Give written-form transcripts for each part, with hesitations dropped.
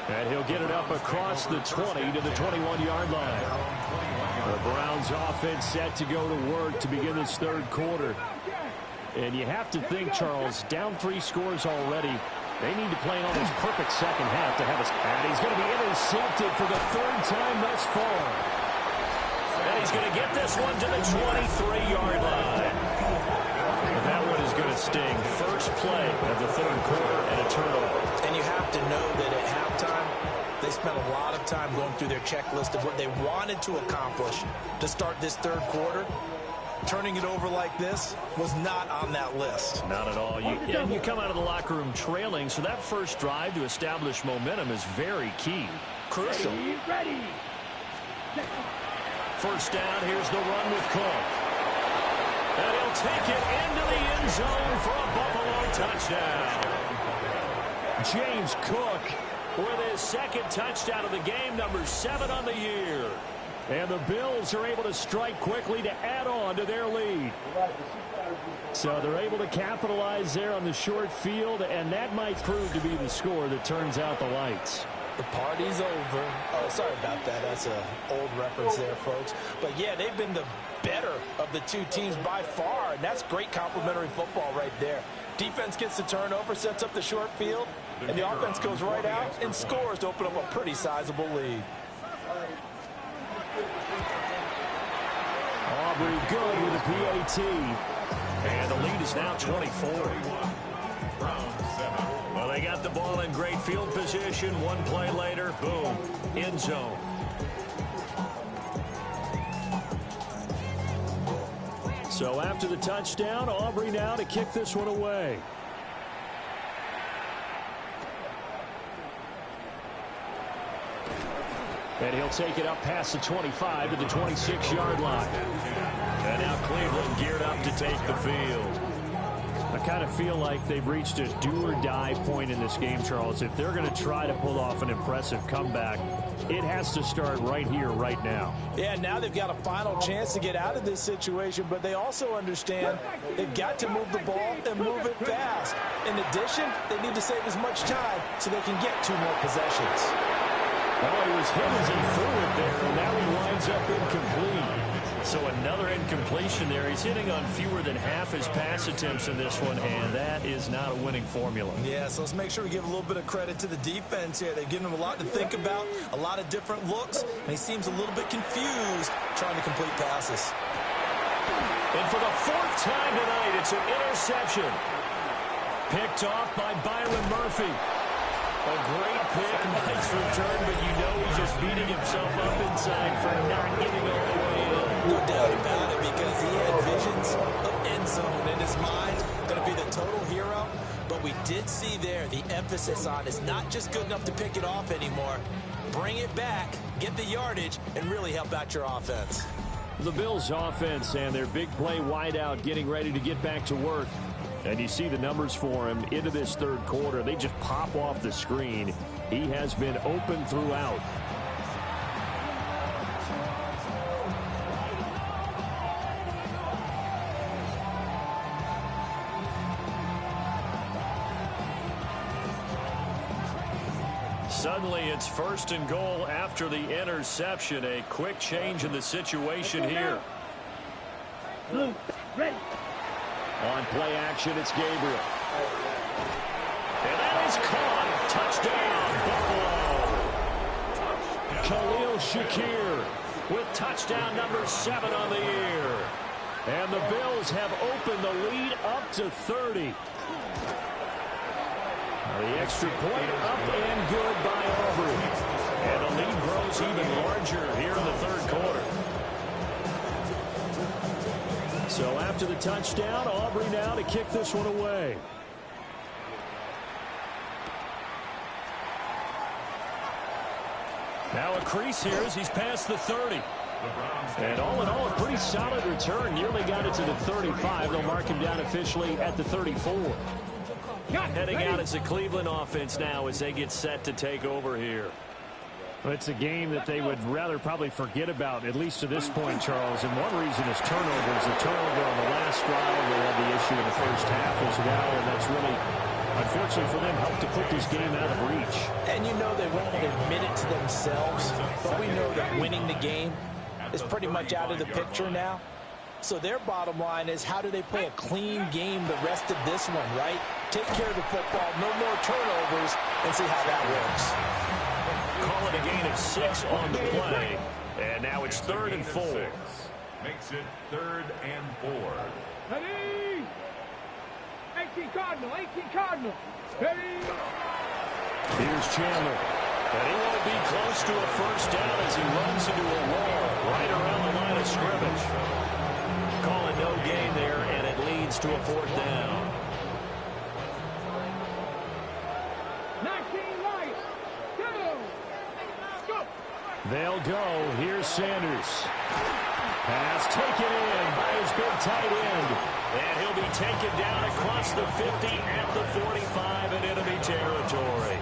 And he'll get it up across the 20 to the 21-yard line. The Browns offense set to go to work to begin this third quarter. And you have to think, Charles, down 3 scores already. They need to play an almost perfect second half to have us. And he's going to be intercepted for the 3rd time thus far. And he's going to get this one to the 23-yard line. And that one is going to sting. First play of the third quarter and a turnover. And you have to know that at halftime, they spent a lot of time going through their checklist of what they wanted to accomplish to start this third quarter. Turning it over like this was not on that list. Not at all. You come out of the locker room trailing, so that first drive to establish momentum is very key. Crucial. Ready. First down, here's the run with Cook. And he'll take it into the end zone for a Buffalo touchdown. James Cook with his 2nd touchdown of the game, number 7 on the year. And the Bills are able to strike quickly to add on to their lead. So they're able to capitalize there on the short field, and that might prove to be the score that turns out the lights. The party's over. Oh, sorry about that. That's an old reference there, folks. But, yeah, they've been the better of the 2 teams by far, and that's great complimentary football right there. Defense gets the turnover, sets up the short field, and the offense goes right out and scores to open up a pretty sizable lead. Aubrey good with a PAT. And the lead is now 24. Well, they got the ball in great field position. One play later, boom, end zone. So after the touchdown, Aubrey now to kick this one away. And he'll take it up past the 25 to the 26-yard line. And now Cleveland geared up to take the field. I kind of feel like they've reached a do-or-die point in this game, Charles. If they're going to try to pull off an impressive comeback, it has to start right here, right now. Yeah, now they've got a final chance to get out of this situation, but they also understand they've got to move the ball and move it fast. In addition, they need to save as much time so they can get 2 more possessions. Oh, he was hit as he threw it there, and that one winds up incomplete. So another incompletion there. He's hitting on fewer than half his pass attempts in this one, and that is not a winning formula. Yeah, so let's make sure we give a little bit of credit to the defense here. They've given him a lot to think about, a lot of different looks, and he seems a little bit confused trying to complete passes. And for the 4th time tonight, it's an interception. Picked off by Byron Murphy. A great pick, nice return, but you know he's just beating himself up inside for not getting all the way in. No doubt about it, because he had visions of end zone in his mind, going to be the total hero. But we did see there the emphasis on is not just good enough to pick it off anymore. Bring it back, get the yardage, and really help out your offense. The Bills' offense and their big play wideout getting ready to get back to work. And you see the numbers for him into this third quarter. They just pop off the screen. He has been open throughout. Suddenly, it's 1st and goal after the interception. A quick change in the situation here. Blue, ready. On play action, it's Gabriel. And that is caught. Touchdown, Buffalo. Khalil Shakir with touchdown number 7 on the year. And the Bills have opened the lead up to 30. The extra point up and good by Aubrey. And the lead grows even larger here in the third quarter. So after the touchdown, Aubrey now to kick this one away. Now a crease here as he's past the 30. And all in all, a pretty solid return. Nearly got it to the 35. They'll mark him down officially at the 34. Heading out as the Cleveland offense now as they get set to take over here. Well, it's a game that they would rather probably forget about, at least to this point, Charles. And one reason is turnovers. The turnover on the last drive, they had the issue in the first half as well. And that's really unfortunately for them, helped to put this game out of reach. And you know they won't admit it to themselves, but we know that winning the game is pretty much out of the picture now. So their bottom line is, how do they play a clean game the rest of this one, right? Take care of the football, no more turnovers, and see how that works. Call it a gain of 6 on the play. And now it's 3rd and 4. Makes it 3rd and 4. Ready? 18 Cardinal, 18 Cardinal. Ready? Here's Chandler. But he won't be close to a first down as he runs into a wall right around the line of scrimmage. Call it no gain there, and it leads to a 4th down. 19 right. Go. They'll go. Here's Sanders. Pass taken in by his big tight end. And he'll be taken down across the 50 at the 45 in enemy territory.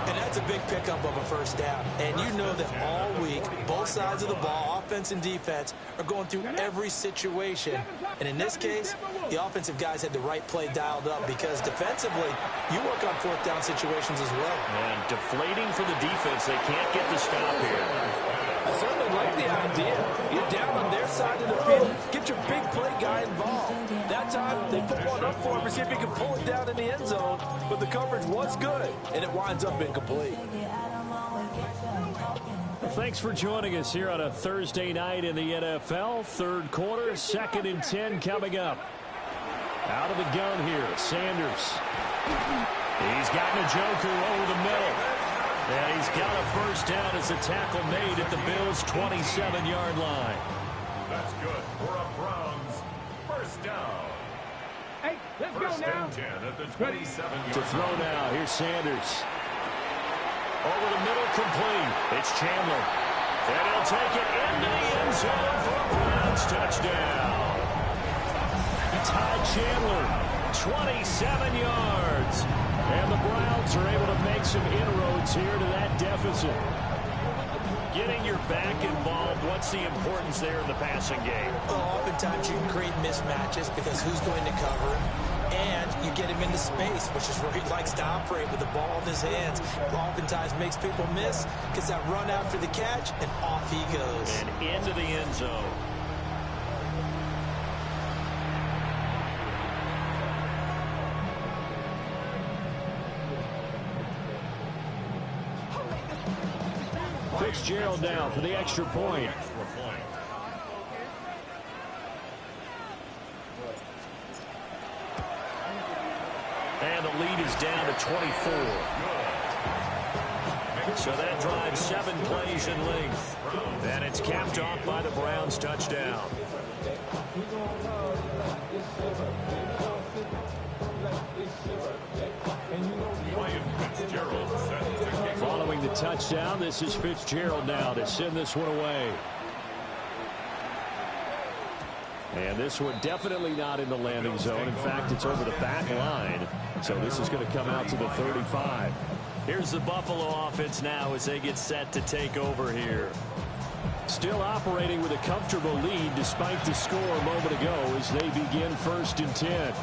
And that's a big pickup of a first down. And you know that all week, both sides of the ball, offense and defense, are going through every situation. And in this case, the offensive guys had the right play dialed up, because defensively, you work on 4th down situations as well. And deflating for the defense. They can't get the stop here. I certainly like the idea. You're down on their side of the field. Get your big play guy involved. That time, they put one up for him to see if he can pull it down in the end zone. But the coverage was good, and it winds up incomplete. Well, thanks for joining us here on a Thursday night in the NFL. 3rd quarter, 2nd and 10 coming up. Out of the gun here, Sanders. He's gotten a joker over the middle. And he's got a first down as a tackle made at the Bills' 27-yard line. That's good for a Browns first down. Hey, let's First go now. and 10 at the 27-yard To throw now, here's Sanders. Over the middle, complete. It's Chandler. And he'll take it into the end zone for a Browns touchdown. Ty Chandler, 27 yards. And the Browns are able to make some inroads here to that deficit. Getting your back involved, what's the importance there in the passing game? Well, oftentimes you can create mismatches because who's going to cover him, and you get him into space, which is where he likes to operate with the ball in his hands. Oftentimes makes people miss, gets that run after the catch, and off he goes. And into the end zone. Fitzgerald down for the extra point. And the lead is down to 24. So that drives 7 plays in length. And it's capped off by the Browns' touchdown. Following the touchdown, this is Fitzgerald now to send this one away. And this one definitely not in the landing zone. In fact, it's over the back line. So this is going to come out to the 35. Here's the Buffalo offense now as they get set to take over here. Still operating with a comfortable lead despite the score a moment ago as they begin 1st and 10.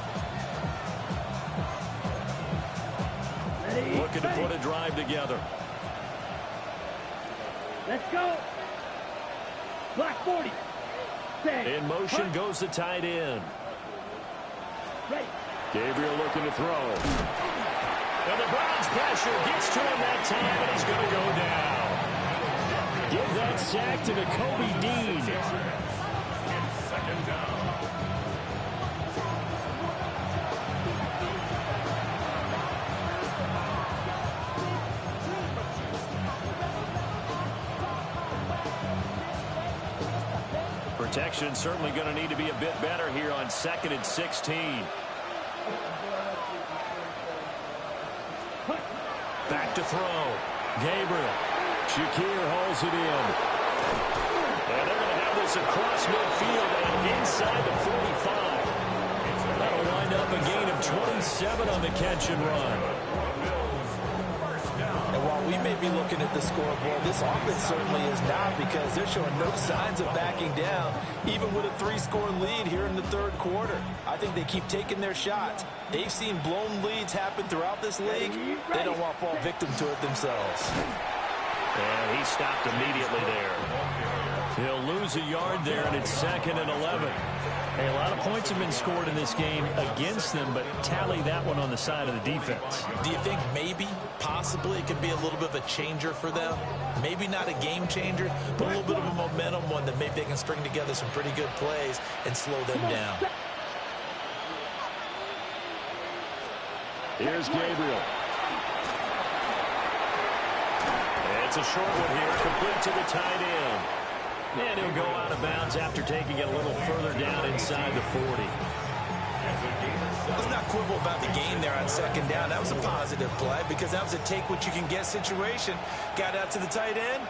Looking to put a drive together. Let's go. Black 40. In motion goes the tight end. Ready. Gabriel looking to throw. And the Browns pressure gets to him that time, and he's going to go down. Give that sack to Kobe Dean. Second down. Protection certainly going to need to be a bit better here on 2nd and 16. Back to throw. Gabriel. Shakir holds it in. And they're going to have this across midfield and inside the 45. That'll wind up a gain of 27 on the catch and run. And while While we may be looking at the scoreboard, this offense certainly is not, because they're showing no signs of backing down, even with a 3-score lead here in the third quarter. I think they keep taking their shots. They've seen blown leads happen throughout this league. They don't want to fall victim to it themselves. And he stopped immediately there. He'll lose a yard there, and it's 2nd and 11. Hey, a lot of points have been scored in this game against them, but tally that one on the side of the defense. Do you think maybe, possibly, it could be a little bit of a changer for them? Maybe not a game changer, but a little bit of a momentum one that maybe they can string together some pretty good plays and slow them down. Here's Gabriel. It's a short one here, complete to the tight end. And he'll go out of bounds after taking it a little further down inside the 40. Let's not quibble about the gain there on 2nd down. That was a positive play, because that was a take-what-you-can-get situation. Got out to the tight end.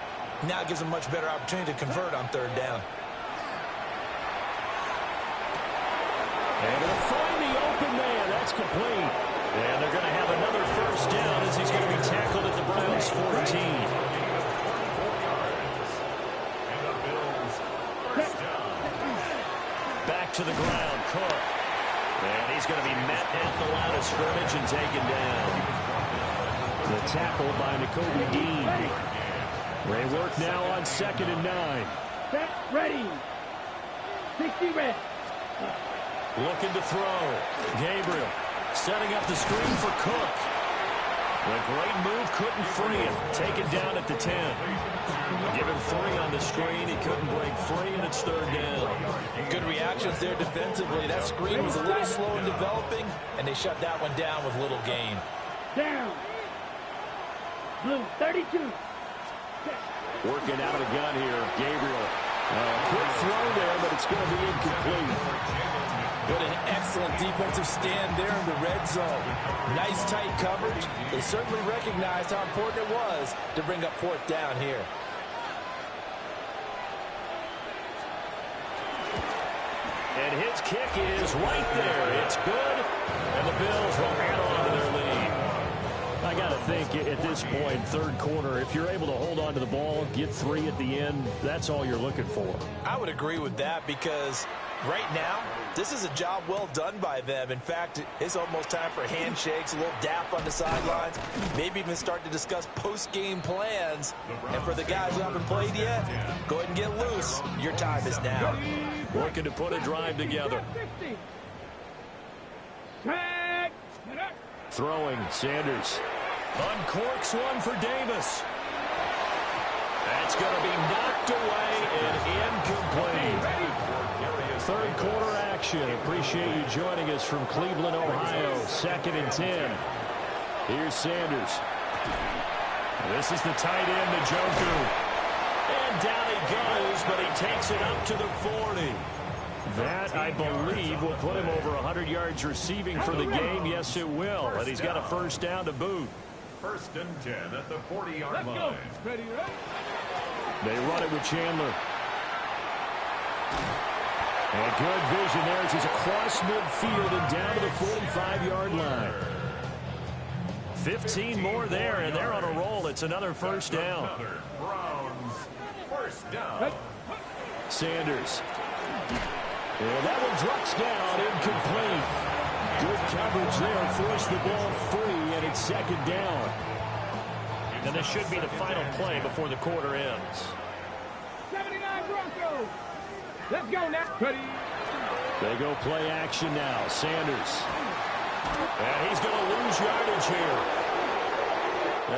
Now it gives them a much better opportunity to convert on 3rd down. And he'll find the open man. That's complete. And they're going to have another 1st down as he's going to be tackled at the Browns' 14. Back to the ground, Cook. And he's going to be met at the line of scrimmage and taken down. The tackle by Nakobe Dean. They work now on 2nd and 9. Set, ready. 60 red. Looking to throw. Gabriel setting up the screen for Cook. The great move couldn't free him. Taken down at the 10. Give him 3 on the screen. He couldn't break free, and it's 3rd down. Good reactions there defensively. That screen was a little slow in developing, and they shut that one down with little gain. Down. Blue, 32. Working out of the gun here, Gabriel. Quick throw there, but it's going to be incomplete. What an excellent defensive stand there in the red zone. Nice tight coverage. They certainly recognized how important it was to bring up 4th down here. And his kick is right there. It's good. And the Bills will add on to their lead. I got to think at this point, 3rd quarter, if you're able to hold on to the ball, get 3 at the end, that's all you're looking for. I would agree with that, because right now, this is a job well done by them. In fact, it's almost time for handshakes, a little dap on the sidelines, maybe even start to discuss post-game plans. And for the guys who haven't played yet, go ahead and get loose. Your time is now. Working to put a drive together. Throwing, Sanders. Uncorks one for Davis. That's going to be knocked away and incomplete. 3rd quarter action. Appreciate you joining us from Cleveland, Ohio. 2nd and 10. Here's Sanders. This is the tight end, the Joker. And down he goes, but he takes it up to the 40. That, I believe, will put him over 100 yards receiving for the game. Yes, it will. And he's got a 1st down to boot. 1st and 10 at the 40-yard line. They run it with Chandler. And good vision there as he's across midfield and down to the 45-yard line. 15 more there, and they're on a roll. It's another 1st down. Another Browns 1st down. Sanders. And that one drops down, incomplete. Good coverage there, forced the ball free, and it's 2nd down. And this should be the final play before the quarter ends. 79 Broncos. Let's go now. Ready. They go play action now. Sanders. And he's going to lose yardage here,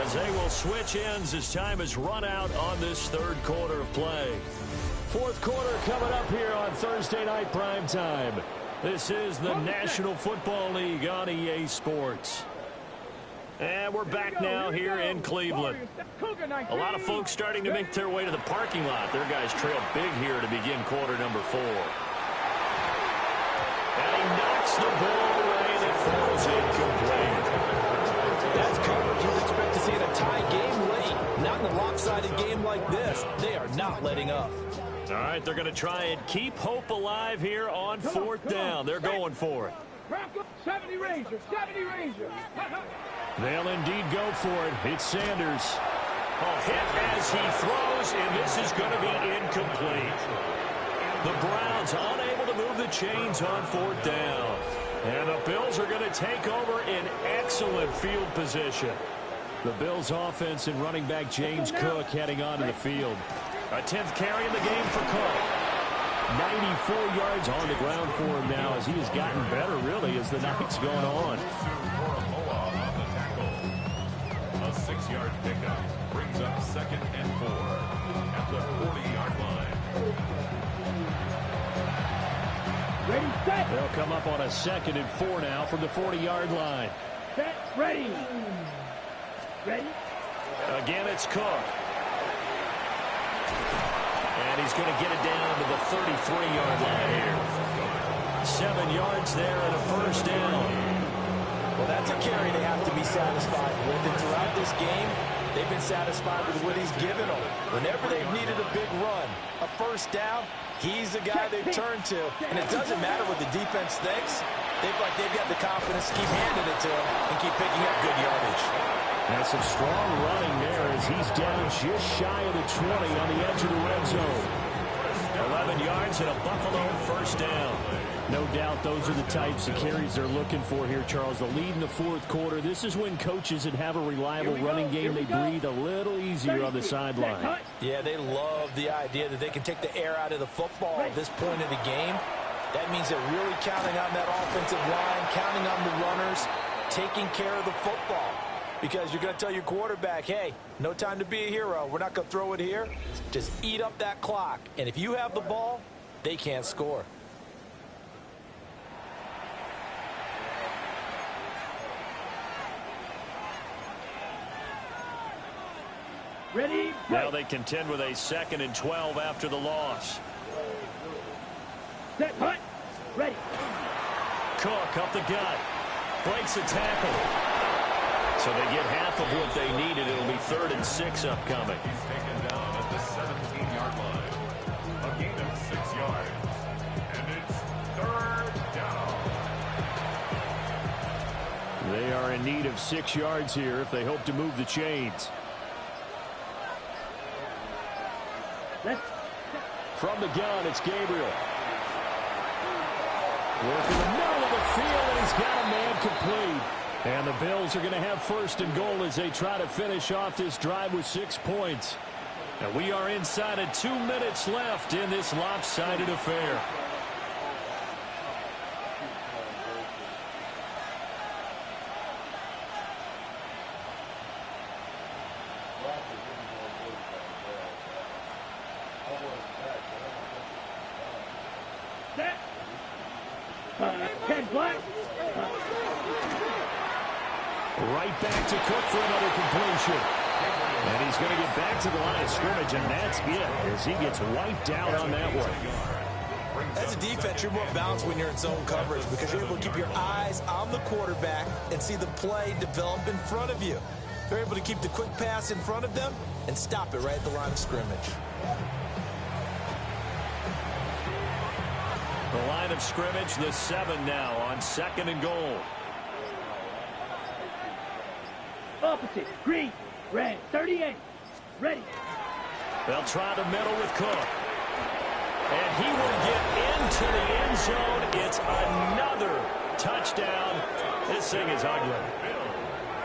as they will switch ends as time is run out on this 3rd quarter of play. 4th quarter coming up here on Thursday night prime time. This is the National Football League on EA Sports. And we're back now here in Cleveland. A lot of folks starting to make their way to the parking lot. Their guys trail big here to begin quarter number 4. And he knocks the ball away that falls incomplete. That's coverage you'd expect to see in a tie game late. Not in a lopsided game like this. They are not letting up. All right, they're going to try and keep hope alive here on 4th down. They're going for it. 70 Rangers, 70 Rangers. They'll indeed go for it. It's Sanders. A hit as he throws, and this is going to be incomplete. The Browns unable to move the chains on 4th down. And the Bills are going to take over in excellent field position. The Bills offense and running back James Cook heading onto the field. A 10th carry in the game for Cook. 94 yards on the ground for him now as he has gotten better, really, as the night's gone on. A 6-yard pickup brings up 2nd and 4 at the 40-yard line. Ready, set. They'll come up on a 2nd and 4 now from the 40-yard line. Set, ready. Ready. Again, it's Cook. And he's going to get it down to the 33-yard line here. 7 yards there and a 1st down. Well, that's a carry they have to be satisfied with. And throughout this game, they've been satisfied with what he's given them. Whenever they've needed a big run, a 1st down, he's the guy they've turned to. And it doesn't matter what the defense thinks. They've got the confidence to keep handing it to him and keep picking up good yardage. And some strong running there as he's down just shy of the 20 on the edge of the red zone. 11 yards and a Buffalo 1st down. No doubt those are the types of carries they're looking for here, Charles. The lead in the 4th quarter. This is when coaches that have a reliable running game, they breathe a little easier on the sideline. Yeah, they love the idea that they can take the air out of the football at this point of the game. That means they're really counting on that offensive line, counting on the runners, taking care of the football. Because you're going to tell your quarterback, hey, no time to be a hero. We're not going to throw it here. Just eat up that clock. And if you have the ball, they can't score. Ready. Now they contend with a 2nd and 12 after the loss. Set, hut. Ready. Cook up the gut. Breaks a tackle. So they get half of what they needed. It'll be 3rd and 6 upcoming. He's taken down at the 17-yard line. A gain of 6 yards. And it's 3rd down. They are in need of 6 yards here if they hope to move the chains. From the gun, it's Gabriel. Working the middle of the field, and he's got a man complete. And the Bills are going to have 1st and goal as they try to finish off this drive with 6 points. And we are inside of 2 minutes left in this lopsided affair. Set. 10 black. Right back to Cook for another completion. And he's going to get back to the line of scrimmage, and that's it as he gets wiped out on that one. As a defense, you're more balanced when you're in zone coverage because you're able to keep your eyes on the quarterback and see the play develop in front of you. They're able to keep the quick pass in front of them and stop it right at the line of scrimmage. The line of scrimmage, the 7 now on 2nd and goal. Opposite. Green. Red. 38. Ready. They'll try the middle with Cook. And he will get into the end zone. It's another touchdown. This thing is ugly.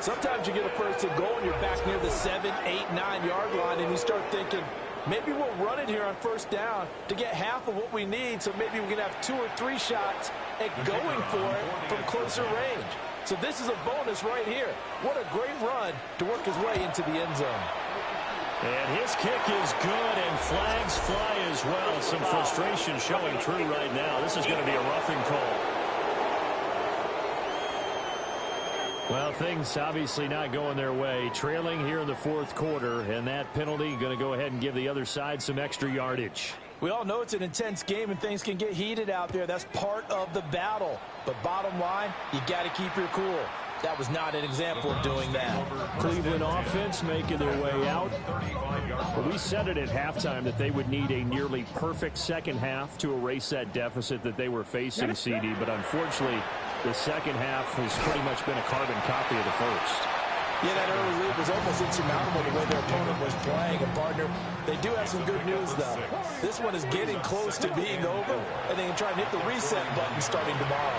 Sometimes you get a 1st and goal and you're back near the 7, 8, 9-yard line and you start thinking, maybe we'll run it here on 1st down to get half of what we need, so maybe we can have 2 or 3 shots at going for it from closer range. So this is a bonus right here. What a great run to work his way into the end zone. And his kick is good, and flags fly as well. Some frustration showing through right now. This is going to be a roughing call. Well, things obviously not going their way. Trailing here in the 4th quarter, and that penalty going to go ahead and give the other side some extra yardage. We all know it's an intense game and things can get heated out there. That's part of the battle. But bottom line, you got to keep your cool. That was not an example of doing that. Cleveland offense making their way out. Well, we said it at halftime that they would need a nearly perfect second half to erase that deficit that they were facing, CD. But unfortunately, the second half has pretty much been a carbon copy of the first. Yeah, that early lead was almost insurmountable the way their opponent was playing. And, partner, they do have some good news, though. This one is getting close to being over, and they can try and hit the reset button starting tomorrow.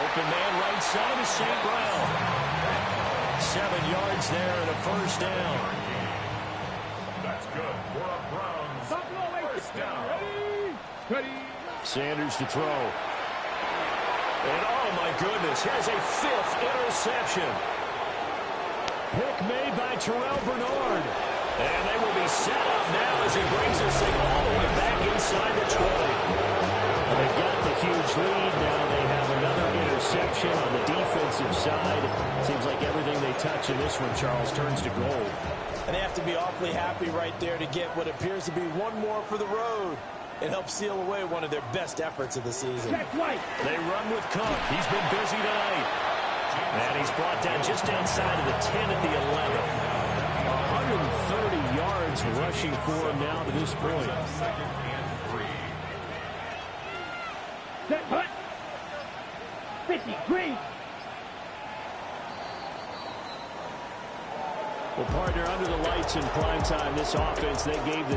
Open man right side of St. Brown. 7 yards there and a first down. That's good for a Browns first down. Ready? Sanders to throw. And, oh, my goodness, has a 5th interception. Pick made by Terrell Bernard. And they will be set up now as he brings this thing all the way back inside the 20. Well, they've got the huge lead. Now they have another interception on the defensive side. Seems like everything they touch in this one, Charles, turns to gold. And they have to be awfully happy right there to get what appears to be one more for the road. It helps seal away one of their best efforts of the season. They run with Cook. He's been busy tonight. And he's brought down just outside of the 10 at the 11. 130 yards rushing for him now to this point. Second and 3. Set, hut. 53. Well, partner, under the lights in prime time, this offense, they gave the